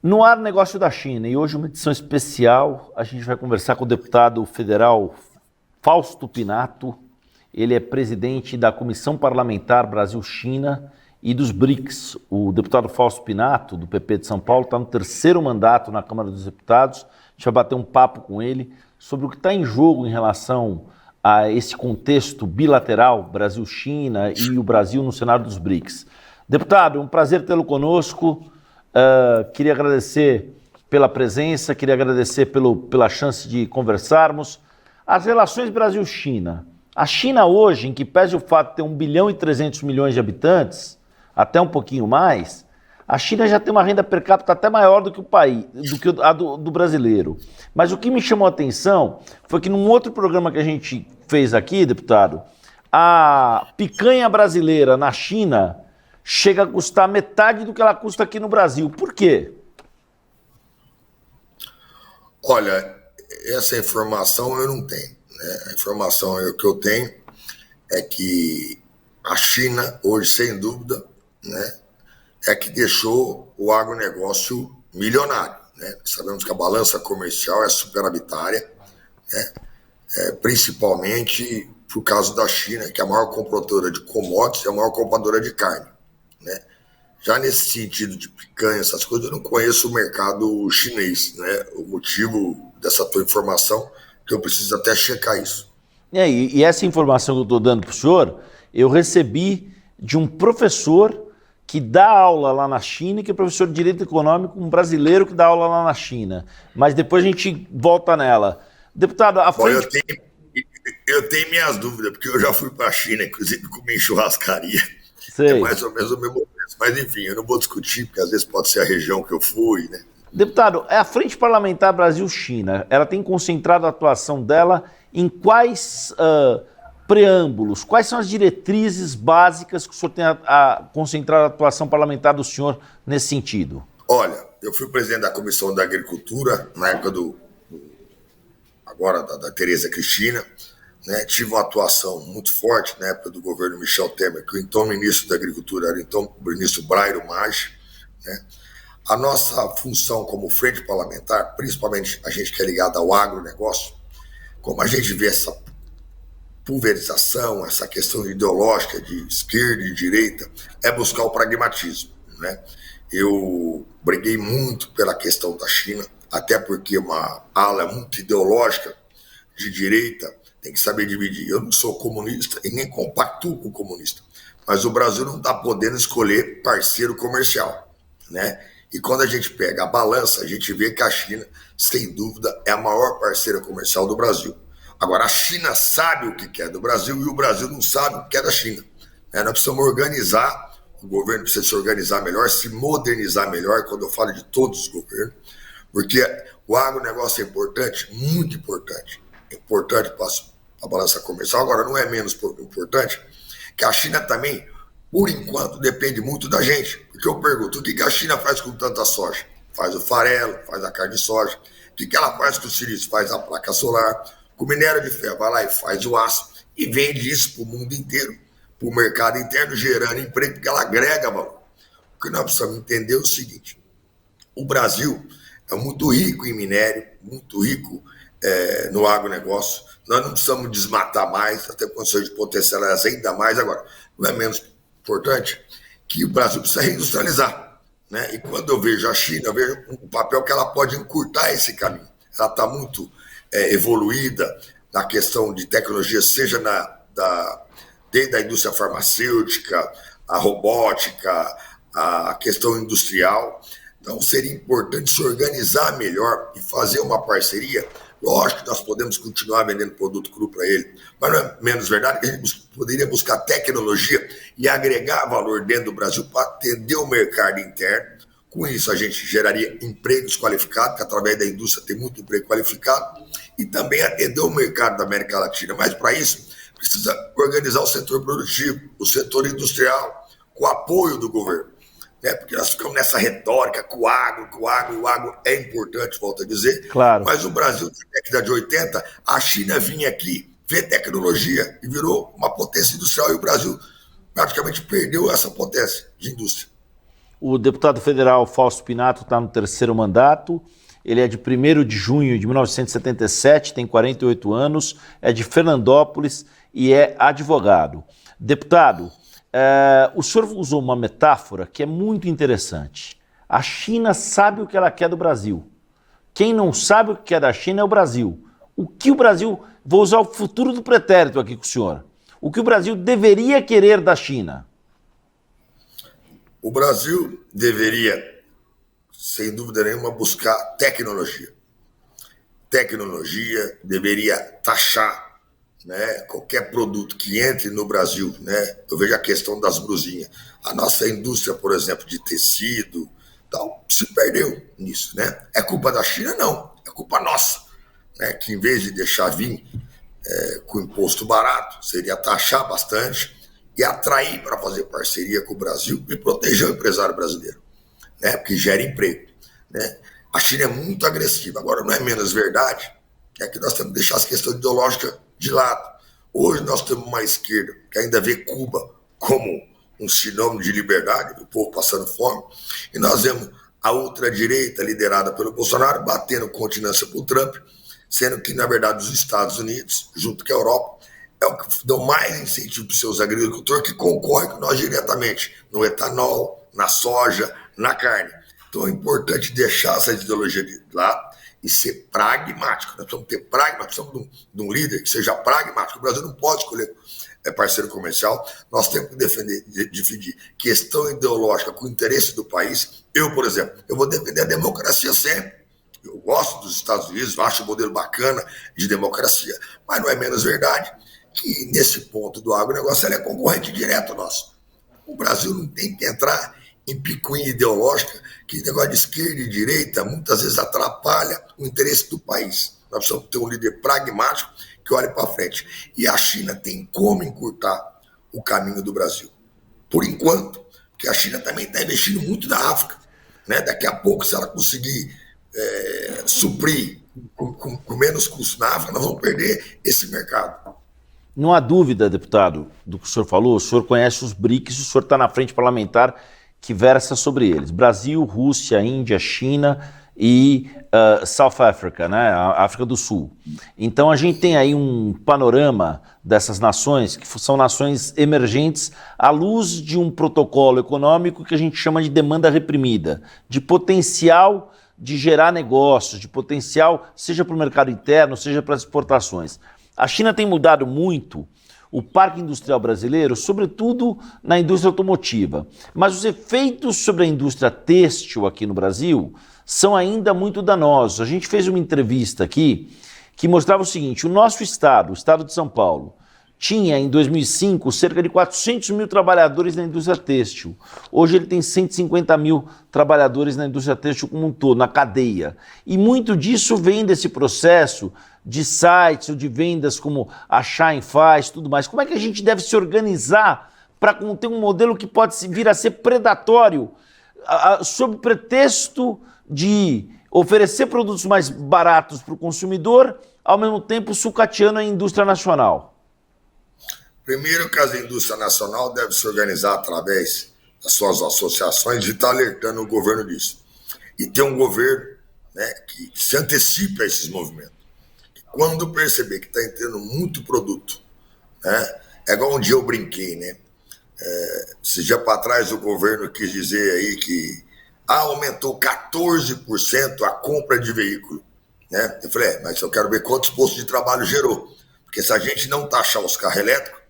No ar, negócio da China, e hoje uma edição especial, a gente vai conversar com o deputado federal Fausto Pinato. Ele é presidente da Comissão Parlamentar Brasil-China e dos BRICS. O deputado Fausto Pinato, do PP de São Paulo, está no terceiro mandato na Câmara dos Deputados. A gente vai bater um papo com ele sobre o que está em jogo em relação a esse contexto bilateral Brasil-China e o Brasil no cenário dos BRICS. Deputado, é um prazer tê-lo conosco. Queria agradecer pela presença, queria agradecer pela chance de conversarmos. As relações Brasil-China. A China hoje, em que pese o fato de ter 1 bilhão e 300 milhões de habitantes, até um pouquinho mais, a China já tem uma renda per capita até maior do que o país, do que a do brasileiro. Mas o que me chamou a atenção foi que num outro programa que a gente fez aqui, deputado, a picanha brasileira na China chega a custar metade do que ela custa aqui no Brasil. Por quê? Olha, essa informação eu não tenho, né? A informação que eu tenho é que a China, hoje, sem dúvida, né, é que deixou o agronegócio milionário, né? Sabemos que a balança comercial é superavitária, né? Principalmente por causa da China, que é a maior compradora de commodities e a maior compradora de carne, né? Já nesse sentido de picanha, essas coisas, eu não conheço o mercado chinês, né? O motivo dessa tua informação, que eu preciso até checar isso. E essa informação que eu estou dando para o senhor, eu recebi de um professor que dá aula lá na China, que é professor de Direito Econômico, um brasileiro que dá aula lá na China. Mas depois a gente volta nela. Deputado, a frente... Eu tenho minhas dúvidas, porque eu já fui para a China, inclusive comi em churrascaria. Sei. É mais ou menos o mesmo preço. Mas enfim, eu não vou discutir, porque às vezes pode ser a região que eu fui, né? Deputado, a Frente Parlamentar Brasil-China, ela tem concentrado a atuação dela em quais preâmbulos, quais são as diretrizes básicas que o senhor tem concentrado a atuação parlamentar do senhor nesse sentido? Olha, eu fui presidente da Comissão da Agricultura na época da Tereza Cristina, né? Tive uma atuação muito forte na época do governo Michel Temer, que o então ministro da Agricultura era o então ministro Brairo Maggi, né? A nossa função como frente parlamentar, principalmente a gente que é ligado ao agronegócio, como a gente vê essa pulverização, essa questão ideológica de esquerda e direita, é buscar o pragmatismo, né? Eu briguei muito pela questão da China, até porque uma ala muito ideológica de direita tem que saber dividir. Eu não sou comunista e nem compactuo com o comunista, mas o Brasil não está podendo escolher parceiro comercial, né? E quando a gente pega a balança, a gente vê que a China, sem dúvida, é a maior parceira comercial do Brasil. Agora, a China sabe o que é do Brasil e o Brasil não sabe o que é da China, né? Nós precisamos organizar, o governo precisa se organizar melhor, se modernizar melhor, quando eu falo de todos os governos, porque o agronegócio é importante, muito importante. É importante para a balança comercial. Agora, não é menos importante que a China também, por enquanto, depende muito da gente. Porque eu pergunto, o que a China faz com tanta soja? Faz o farelo, faz a carne de soja. O que ela faz com o silício? Faz a placa solar. Com o minério de ferro, vai lá e faz o aço. E vende isso para o mundo inteiro, para o mercado interno, gerando emprego, porque ela agrega valor. O que nós precisamos entender é o seguinte: o Brasil é muito rico em minério, muito rico no agronegócio. Nós não precisamos desmatar mais, até condições de potencializar ainda mais. Agora, não é menos importante que o Brasil precisa reindustrializar, né? E quando eu vejo a China, eu vejo o papel que ela pode encurtar esse caminho. Ela está muito evoluída na questão de tecnologia, seja desde a indústria farmacêutica, a robótica, a questão industrial. Então, seria importante se organizar melhor e fazer uma parceria. Lógico que nós podemos continuar vendendo produto cru para ele, mas não é menos verdade que a gente poderia buscar tecnologia e agregar valor dentro do Brasil para atender o mercado interno. Com isso, a gente geraria empregos qualificados, que através da indústria tem muito emprego qualificado, e também atender o mercado da América Latina. Mas, para isso, precisa organizar o setor produtivo, o setor industrial, com o apoio do governo, né? Porque nós ficamos nessa retórica que o agro é importante, volto a dizer. Claro. Mas o Brasil, na década de 80, a China vinha aqui ver tecnologia e virou uma potência industrial, e o Brasil praticamente perdeu essa potência de indústria. O deputado federal Fausto Pinato está no terceiro mandato. Ele é de 1º de junho de 1977, tem 48 anos, é de Fernandópolis e é advogado. Deputado, o senhor usou uma metáfora que é muito interessante. A China sabe o que ela quer do Brasil. Quem não sabe o que quer da China é o Brasil. O que o Brasil... Vou usar o futuro do pretérito aqui com o senhor. O que o Brasil deveria querer da China? O Brasil deveria, sem dúvida nenhuma, buscar tecnologia. Tecnologia deveria taxar, né, qualquer produto que entre no Brasil. Né? Eu vejo a questão das blusinhas. A nossa indústria, por exemplo, de tecido, tal, se perdeu nisso. Né? É culpa da China? Não. É culpa nossa. Né? Que em vez de deixar vir com imposto barato, seria taxar bastante e atrair para fazer parceria com o Brasil e proteger o empresário brasileiro, né? Porque gera emprego. Né? A China é muito agressiva. Agora, não é menos verdade que nós temos que deixar as questões ideológicas de lado. Hoje nós temos uma esquerda que ainda vê Cuba como um sinônimo de liberdade, do povo passando fome, e nós vemos a ultradireita, liderada pelo Bolsonaro, batendo continência para o Trump, sendo que, na verdade, os Estados Unidos, junto com a Europa, é o que dão mais incentivo para os seus agricultores, que concorrem com nós diretamente no etanol, na soja, na carne. Então é importante deixar essa ideologia de lado e ser pragmático. Nós precisamos ter pragmático, precisamos de um líder que seja pragmático. O Brasil não pode escolher parceiro comercial, nós temos que dividir questão ideológica com o interesse do país. Eu, por exemplo, eu vou defender a democracia sempre. Eu gosto dos Estados Unidos, acho o modelo bacana de democracia, mas não é menos verdade que nesse ponto do agronegócio ele é concorrente direto nosso. O Brasil não tem que entrar em picuinha ideológica, que negócio de esquerda e direita muitas vezes atrapalha o interesse do país. Nós precisamos ter um líder pragmático que olhe para frente. E a China tem como encurtar o caminho do Brasil. Por enquanto, porque a China também está investindo muito na África. Né? Daqui a pouco, se ela conseguir suprir com menos custo na África, nós vamos perder esse mercado. Não há dúvida, deputado, do que o senhor falou. O senhor conhece os BRICS, o senhor está na frente parlamentar que versa sobre eles. Brasil, Rússia, Índia, China e South Africa, né? A África do Sul. Então a gente tem aí um panorama dessas nações, que são nações emergentes, à luz de um protocolo econômico que a gente chama de demanda reprimida, de potencial de gerar negócios, de potencial, seja para o mercado interno, seja para as exportações. A China tem mudado muito o parque industrial brasileiro, sobretudo na indústria automotiva. Mas os efeitos sobre a indústria têxtil aqui no Brasil são ainda muito danosos. A gente fez uma entrevista aqui que mostrava o seguinte: o nosso estado, o estado de São Paulo, tinha em 2005 cerca de 400 mil trabalhadores na indústria têxtil. Hoje ele tem 150 mil trabalhadores na indústria têxtil como um todo, na cadeia. E muito disso vem desse processo de sites ou de vendas como a Shine faz, tudo mais. Como é que a gente deve se organizar para ter um modelo que pode vir a ser predatório, sob pretexto de oferecer produtos mais baratos para o consumidor, ao mesmo tempo sucateando a indústria nacional? Primeiro que a indústria nacional deve se organizar através das suas associações e estar alertando o governo disso. E ter um governo, né, que se antecipe a esses movimentos. Quando perceber que está entrando muito produto, né, é igual um dia eu brinquei, né? Esse dia para trás o governo quis dizer aí que aumentou 14% a compra de veículo. Né? Eu falei, mas eu quero ver quantos postos de trabalho gerou. Porque se a gente não taxar os carros elétricos,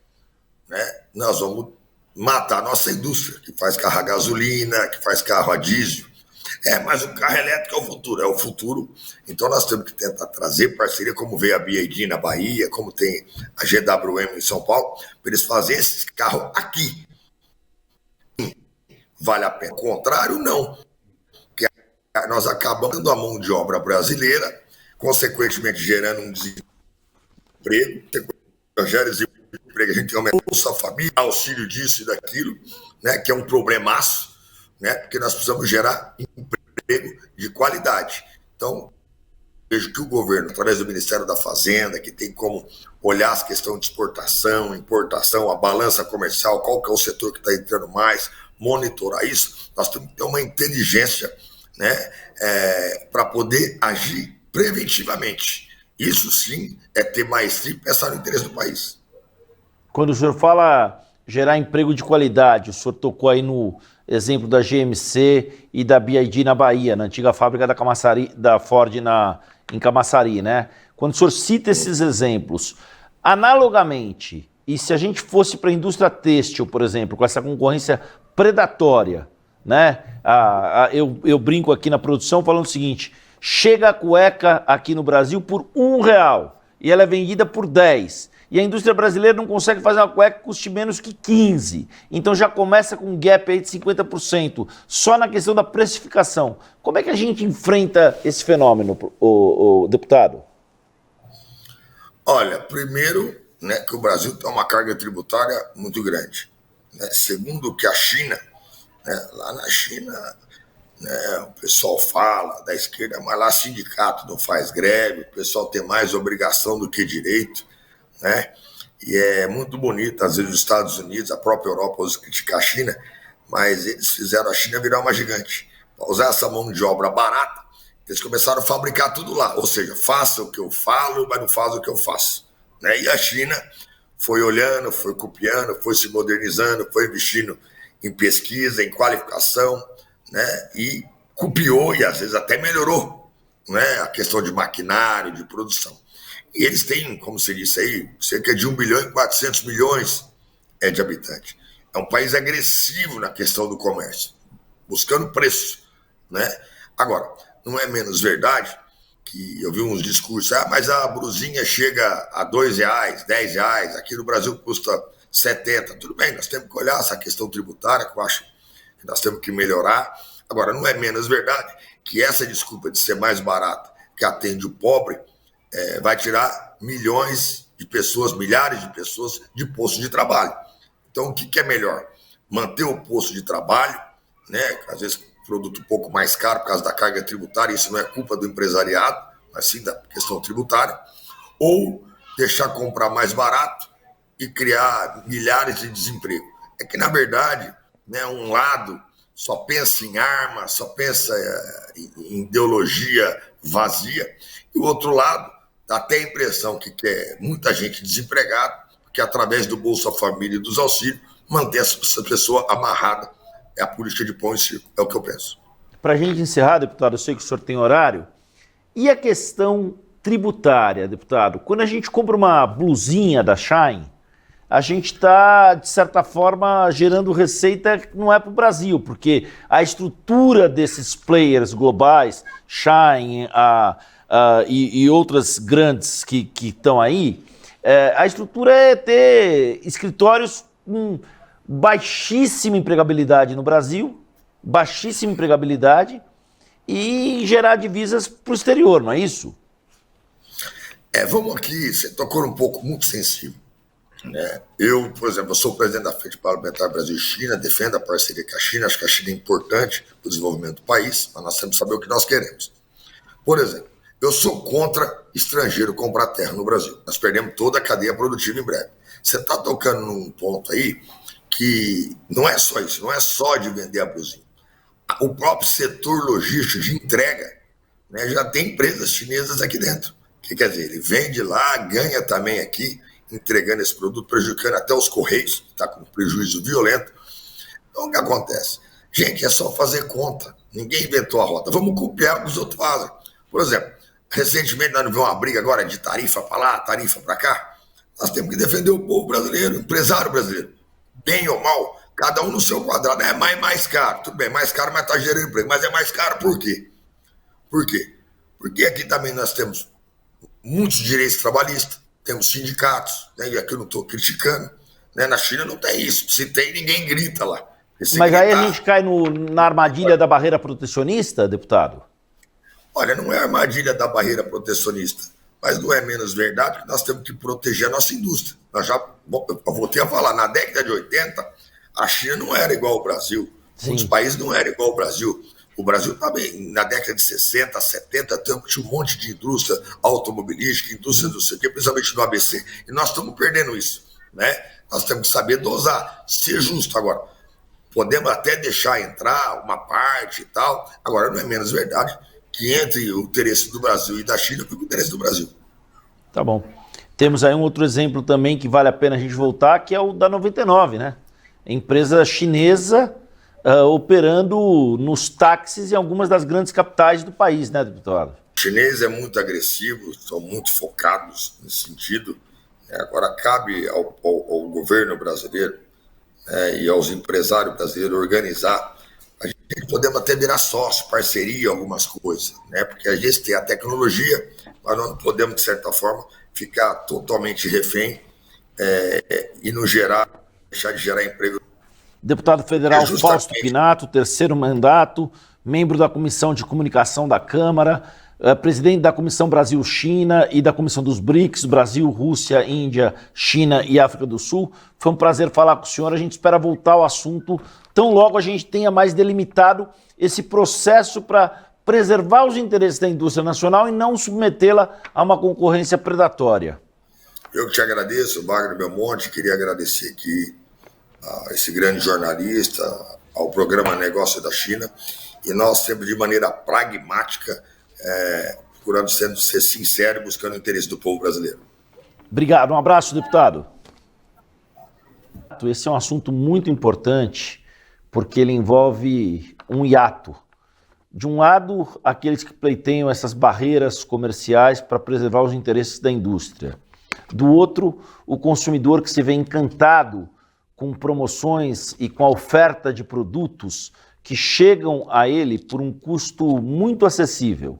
né, nós vamos matar a nossa indústria, que faz carro a gasolina, que faz carro a diesel. Mas o carro elétrico é o futuro. Então nós temos que tentar trazer parceria, como veio a BYD na Bahia, como tem a GWM em São Paulo, para eles fazerem esses carros aqui. Vale a pena. O contrário, não. Porque nós acabamos dando a mão de obra brasileira, consequentemente gerando um desemprego, gera desemprego, a gente aumenta a Bolsa Família, auxílio disso e daquilo, né, que é um problemaço, né, porque nós precisamos gerar emprego de qualidade. Então, vejo que o governo, através do Ministério da Fazenda, que tem como olhar as questões de exportação, importação, a balança comercial, qual que é o setor que está entrando mais, monitorar isso, nós temos que ter uma inteligência, né, para poder agir preventivamente. Isso sim é ter maestria e pensar no interesse do país. Quando o senhor fala gerar emprego de qualidade, o senhor tocou aí no exemplo da GMC e da BYD na Bahia, na antiga fábrica da Ford em Camaçari, né? Quando o senhor cita esses exemplos, analogamente, e se a gente fosse para a indústria têxtil, por exemplo, com essa concorrência predatória, né? Eu brinco aqui na produção falando o seguinte: chega a cueca aqui no Brasil por R$1 e ela é vendida por 10. E a indústria brasileira não consegue fazer uma cueca que custe menos que 15. Então já começa com um gap aí de 50%, só na questão da precificação. Como é que a gente enfrenta esse fenômeno, o deputado? Olha, primeiro, né, que o Brasil tem uma carga tributária muito grande. Né? Segundo, que a China, né, lá na China, né, o pessoal fala da esquerda, mas lá sindicato não faz greve, o pessoal tem mais obrigação do que direito, né? E é muito bonito, às vezes, os Estados Unidos, a própria Europa usa criticar a China, mas eles fizeram a China virar uma gigante. Para usar essa mão de obra barata, eles começaram a fabricar tudo lá, ou seja, faça o que eu falo, mas não faz o que eu faço. Né? E a China foi olhando, foi copiando, foi se modernizando, foi investindo em pesquisa, em qualificação, né? E copiou e às vezes até melhorou, né? A questão de maquinário, de produção. E eles têm, como você disse aí, cerca de 1 bilhão e 400 milhões de habitantes. É um país agressivo na questão do comércio, buscando preço, né? Agora, não é menos verdade que eu vi uns discursos, mas a brusinha chega a R$2, R$10, aqui no Brasil custa 70. Tudo bem, nós temos que olhar essa questão tributária, que eu acho que nós temos que melhorar. Agora, não é menos verdade que essa desculpa de ser mais barata, que atende o pobre, vai tirar milhões de pessoas, milhares de pessoas de posto de trabalho. Então, o que é melhor? Manter o posto de trabalho, né? Às vezes produto um pouco mais caro por causa da carga tributária, isso não é culpa do empresariado, mas sim da questão tributária, ou deixar comprar mais barato e criar milhares de desemprego. É que, na verdade, né, um lado só pensa em arma, só pensa em ideologia vazia, e o outro lado dá até a impressão que quer muita gente desempregada, que através do Bolsa Família e dos auxílios, manter essa pessoa amarrada. É a política de pão e circo, é o que eu penso. Para a gente encerrar, deputado, eu sei que o senhor tem horário, e a questão tributária, deputado? Quando a gente compra uma blusinha da Shein, a gente está, de certa forma, gerando receita que não é para o Brasil, porque a estrutura desses players globais, Shein e outras grandes que estão aí, a estrutura é ter escritórios com baixíssima empregabilidade no Brasil, baixíssima empregabilidade, e gerar divisas para o exterior, não é isso? Vamos aqui, você tocou num ponto muito sensível. Né? Eu, por exemplo, eu sou presidente da Frente Parlamentar Brasil-China, defendo a parceria com a China, acho que a China é importante para o desenvolvimento do país, mas nós temos que saber o que nós queremos. Por exemplo, eu sou contra estrangeiro comprar terra no Brasil. Nós perdemos toda a cadeia produtiva em breve. Você está tocando num ponto aí que não é só isso, não é só de vender a blusinha. O próprio setor logístico de entrega, né, já tem empresas chinesas aqui dentro. Que quer dizer, ele vende lá, ganha também aqui, entregando esse produto, prejudicando até os Correios, que está com um prejuízo violento. Então, o que acontece? Gente, é só fazer conta. Ninguém inventou a roda. Vamos copiar o que os outros fazem. Por exemplo, recentemente nós não vimos uma briga agora de tarifa para lá, tarifa para cá. Nós temos que defender o povo brasileiro, o empresário brasileiro. Bem ou mal, cada um no seu quadrado. É mais caro. Tudo bem, mais caro, mas está gerando emprego. Mas é mais caro por quê? Por quê? Porque aqui também nós temos muitos direitos trabalhistas, temos sindicatos, né? E aqui eu não estou criticando. Né? Na China não tem isso. Se tem, ninguém grita lá. Mas aí a gente cai na armadilha da barreira protecionista, deputado? Olha, não é a armadilha da barreira protecionista, mas não é menos verdade que nós temos que proteger a nossa indústria. Eu voltei a falar, na década de 80, a China não era igual ao Brasil. Sim. Muitos países não eram igual ao Brasil. O Brasil também, na década de 60, 70, tinha um monte de indústria automobilística, indústria do setor, principalmente no ABC. E nós estamos perdendo isso. Né? Nós temos que saber dosar, ser justo. Agora, podemos até deixar entrar uma parte e tal. Agora, não é menos verdade que entre o interesse do Brasil e da China que o interesse do Brasil. Tá bom. Temos aí um outro exemplo também que vale a pena a gente voltar, que é o da 99, né? Empresa chinesa operando nos táxis em algumas das grandes capitais do país, né, deputado? O chinês é muito agressivo, são muito focados nesse sentido. Agora, cabe ao governo brasileiro, e aos empresários brasileiros organizar. A gente podemos até virar sócio, parceria, algumas coisas, né? Porque a gente tem a tecnologia, mas não podemos, de certa forma, ficar totalmente refém e não deixar de gerar emprego. Deputado federal Fausto Pinato, terceiro mandato, membro da Comissão de Comunicação da Câmara, presidente da Comissão Brasil-China e da Comissão dos BRICS, Brasil, Rússia, Índia, China e África do Sul. Foi um prazer falar com o senhor, a gente espera voltar ao assunto tão logo a gente tenha mais delimitado esse processo para preservar os interesses da indústria nacional e não submetê-la a uma concorrência predatória. Eu que te agradeço, Wagner Belmonte, queria agradecer aqui a esse grande jornalista, ao programa Negócio da China, e nós sempre de maneira pragmática, procurando ser sincero e buscando o interesse do povo brasileiro. Obrigado, um abraço, deputado. Esse é um assunto muito importante, porque ele envolve um hiato. De um lado, aqueles que pleiteiam essas barreiras comerciais para preservar os interesses da indústria. Do outro, o consumidor que se vê encantado com promoções e com a oferta de produtos que chegam a ele por um custo muito acessível.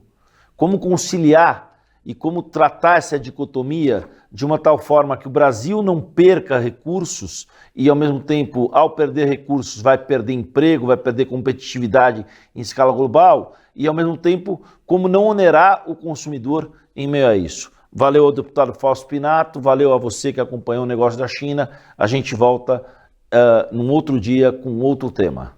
Como conciliar e como tratar essa dicotomia de uma tal forma que o Brasil não perca recursos e, ao mesmo tempo, ao perder recursos, vai perder emprego, vai perder competitividade em escala global e, ao mesmo tempo, como não onerar o consumidor em meio a isso. Valeu ao deputado Fausto Pinato, valeu a você que acompanhou o Negócio da China. A gente volta num outro dia com outro tema.